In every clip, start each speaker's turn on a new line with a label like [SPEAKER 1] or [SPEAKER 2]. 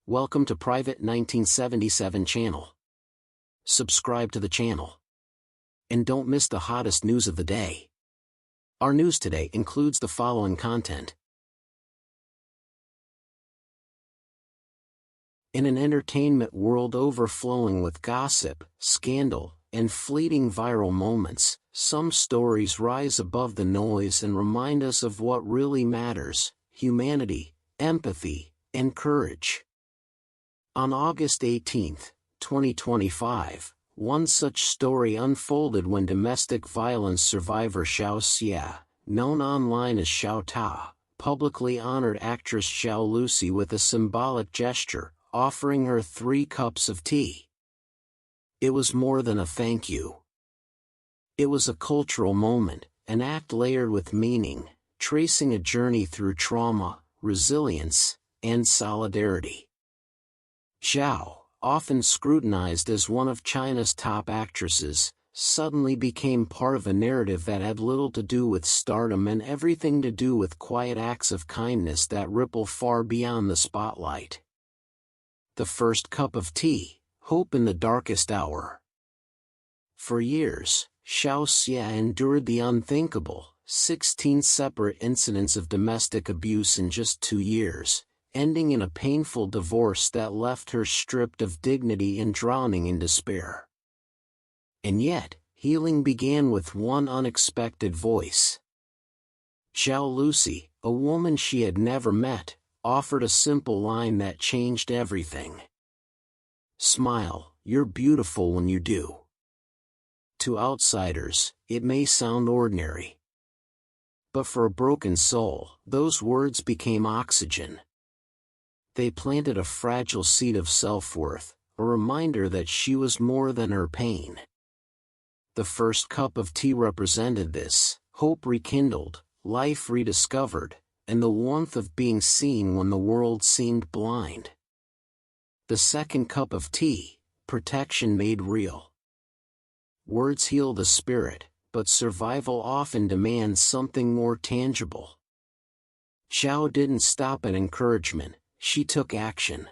[SPEAKER 1] Welcome to Private 1977 channel. Subscribe to the channel. And don't miss the hottest news of the day. Our news today includes the following content. In an entertainment world overflowing with gossip, scandal, and fleeting viral moments, some stories rise above the noise and remind us of what really matters: humanity, empathy, and courage. On August 18, 2025, one such story unfolded when domestic violence survivor Zhao, known online as Zhao, publicly honored actress Zhaolusi with a symbolic gesture, offering her 3 cups of tea. It was more than a thank you. It was a cultural moment, an act layered with meaning, tracing a journey through trauma, resilience, and solidarity. Zhao, often scrutinized as one of China's top actresses, suddenly became part of a narrative that had little to do with stardom and everything to do with quiet acts of kindness that ripple far beyond the spotlight. The first cup of tea, hope in the darkest hour. For years, Zhao endured the unthinkable: 16 separate incidents of domestic abuse in just 2 years, ending in a painful divorce that left her stripped of dignity and drowning in despair. And yet, healing began with one unexpected voice. Zhaolusi, a woman she had never met, offered a simple line that changed everything. "Smile, you're beautiful when you do." To outsiders, it may sound ordinary. But for a broken soul, those words became oxygen. They planted a fragile seed of self-worth, a reminder that she was more than her pain. The first cup of tea represented this: hope rekindled, life rediscovered, and the warmth of being seen when the world seemed blind. The second cup of tea: protection made real. Words heal the spirit, but survival often demands something more tangible. Zhao didn't stop at encouragement. She took action.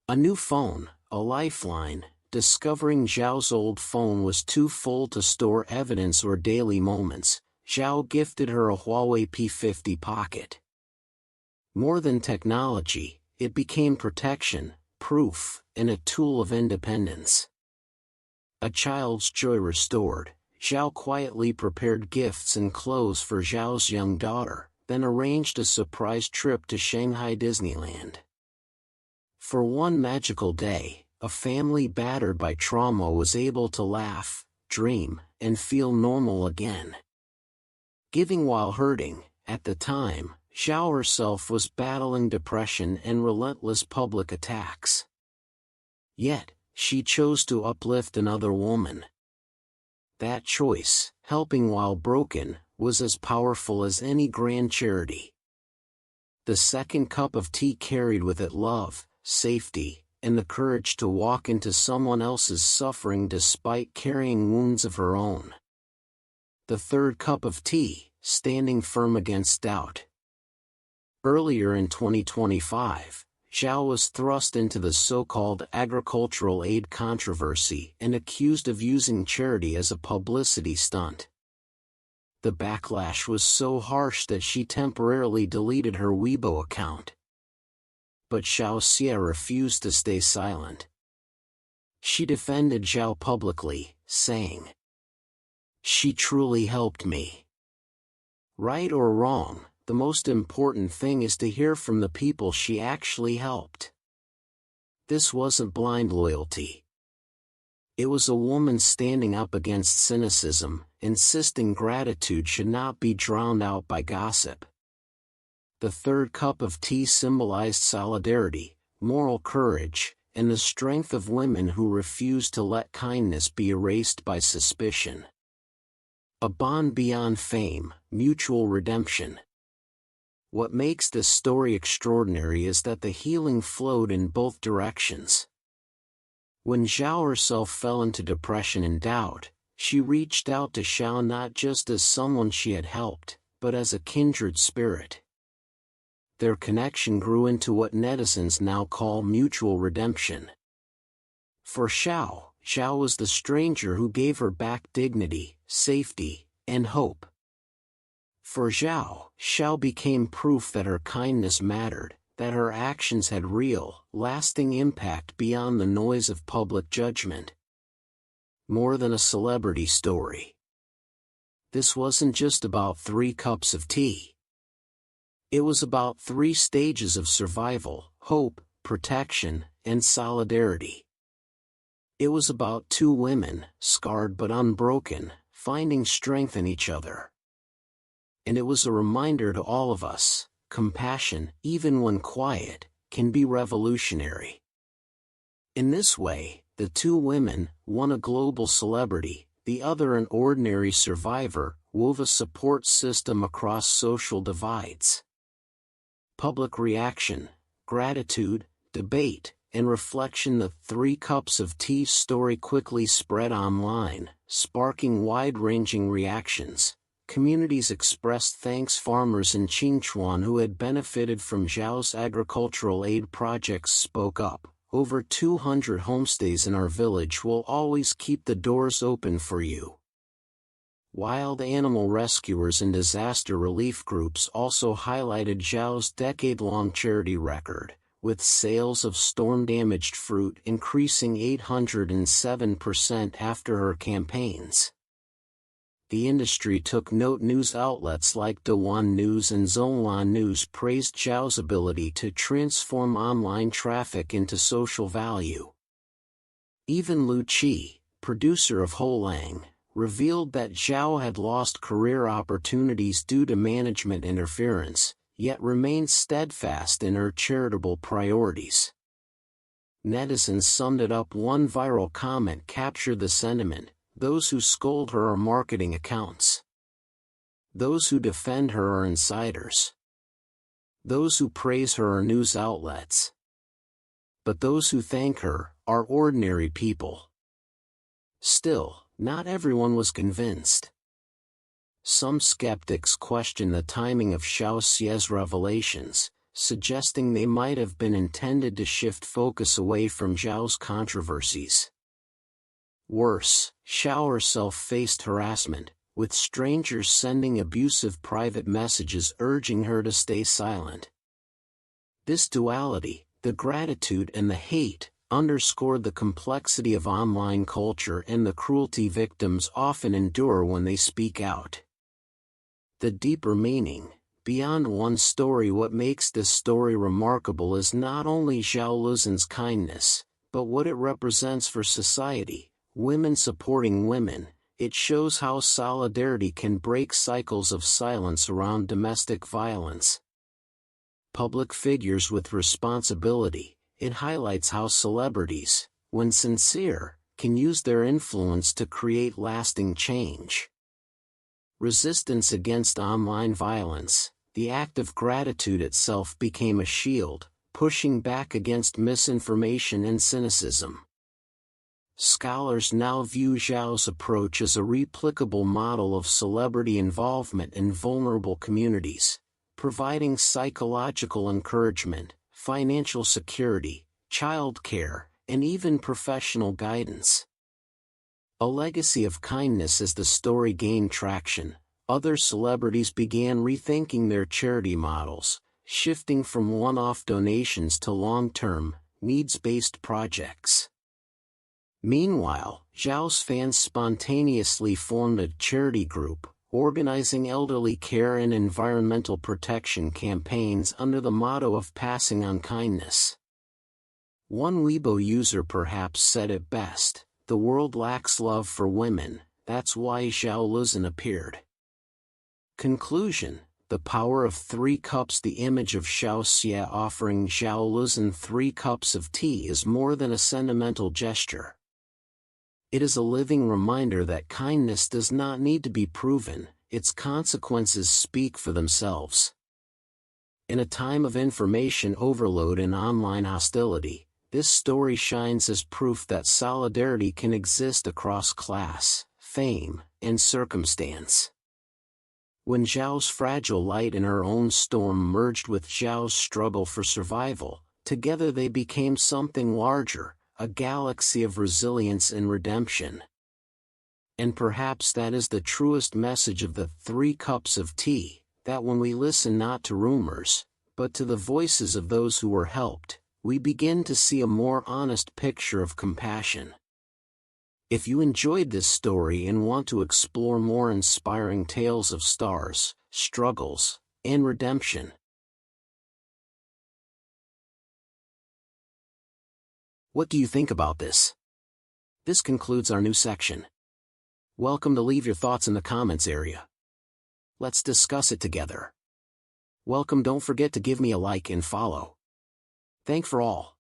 [SPEAKER 1] A new phone, a lifeline. Discovering Zhao's old phone was too full to store evidence or daily moments, Zhao gifted her a Huawei P50 Pocket. More than technology, it became protection, proof, and a tool of independence. A child's joy restored, Zhao quietly prepared gifts and clothes for Zhao's young daughter, then arranged a surprise trip to Shanghai Disneyland. For one magical day, a family battered by trauma was able to laugh, dream, and feel normal again. Giving while hurting, at the time, Zhao herself was battling depression and relentless public attacks. Yet, she chose to uplift another woman. That choice, helping while broken, was as powerful as any grand charity. The second cup of tea carried with it love, safety, and the courage to walk into someone else's suffering despite carrying wounds of her own. The third cup of tea: standing firm against doubt. Earlier in 2025, Zhao was thrust into the so-called agricultural aid controversy and accused of using charity as a publicity stunt. The backlash was so harsh that she temporarily deleted her Weibo account. But Zhao refused to stay silent. She defended Zhao publicly, saying, "She truly helped me." Right or wrong, the most important thing is to hear from the people she actually helped. This wasn't blind loyalty. It was a woman standing up against cynicism, insisting gratitude should not be drowned out by gossip. The third cup of tea symbolized solidarity, moral courage, and the strength of women who refused to let kindness be erased by suspicion. A bond beyond fame, mutual redemption. What makes this story extraordinary is that the healing flowed in both directions. When Zhao herself fell into depression and doubt, she reached out to Zhao not just as someone she had helped, but as a kindred spirit. their connection grew into what netizens now call mutual redemption. For Zhao, Zhao was the stranger who gave her back dignity, safety, and hope. For Zhao, Zhao became proof that her kindness mattered, that her actions had real, lasting impact beyond the noise of public judgment. More than a celebrity story. This wasn't just about 3 cups of tea. It was about 3 stages of survival, hope, protection, and solidarity. It was about 2 women, scarred but unbroken, finding strength in each other. And it was a reminder to all of us, compassion, even when quiet, can be revolutionary. In this way, the 2 women, one a global celebrity, the other an ordinary survivor, wove a support system across social divides. Public reaction, gratitude, debate, and reflection. The 3 cups of tea story quickly spread online, sparking wide-ranging reactions. Communities expressed thanks. Farmers in Qingchuan who had benefited from Zhao's agricultural aid projects spoke up. Over 200 homestays in our village will always keep the doors open for you. Wild animal rescuers and disaster relief groups also highlighted Zhao's decade-long charity record, with sales of storm-damaged fruit increasing 807% after her campaigns. The industry took note. News outlets like Dewan News and Zhonglan News praised Zhao's ability to transform online traffic into social value. Even Lusi, producer of Holang, revealed that Zhao had lost career opportunities due to management interference, yet remained steadfast in her charitable priorities. Netizens summed it up. One viral comment captured the sentiment: those who scold her are marketing accounts. Those who defend her are insiders. Those who praise her are news outlets. But those who thank her are ordinary people. Still, not everyone was convinced. Some skeptics questioned the timing of Zhao Xie's revelations, suggesting they might have been intended to shift focus away from Zhao's controversies. Worse, Zhao herself faced harassment, with strangers sending abusive private messages urging her to stay silent. This duality, the gratitude and the hate, underscored the complexity of online culture and the cruelty victims often endure when they speak out. The deeper meaning, beyond one story. What makes this story remarkable is not only zhaolusi's kindness, but what it represents for society. Women supporting women. It shows how solidarity can break cycles of silence around domestic violence. Public figures with responsibility. It highlights how celebrities, when sincere, can use their influence to create lasting change. Resistance against online violence. The act of gratitude itself became a shield, pushing back against misinformation and cynicism. Scholars now view Zhao's approach as a replicable model of celebrity involvement in vulnerable communities, providing psychological encouragement, financial security, childcare, and even professional guidance. A legacy of kindness. As the story gained traction, other celebrities began rethinking their charity models, shifting from one-off donations to long-term, needs-based projects. Meanwhile, Zhao's fans spontaneously formed a charity group, organizing elderly care and environmental protection campaigns under the motto of passing on kindness. One Weibo user perhaps said it best: "The world lacks love for women, that's why Zhaolusi appeared." Conclusion: the power of 3 cups. The image of Zhao Xie offering Zhaolusi 3 cups of tea is more than a sentimental gesture. It is a living reminder that kindness does not need to be proven, its consequences speak for themselves. In a time of information overload and online hostility, this story shines as proof that solidarity can exist across class, fame, and circumstance. When Zhao's fragile light and her own storm merged with Zhao's struggle for survival, together they became something larger, a galaxy of resilience and redemption. And perhaps that is the truest message of the 3 cups of tea, that when we listen not to rumors, but to the voices of those who were helped, we begin to see a more honest picture of compassion. If you enjoyed this story and want to explore more inspiring tales of stars, struggles, and redemption, what do you think about this? This concludes our new section. Welcome to leave your thoughts in the comments area. Let's discuss it together. Welcome, don't forget to give me a like and follow. Thank for all.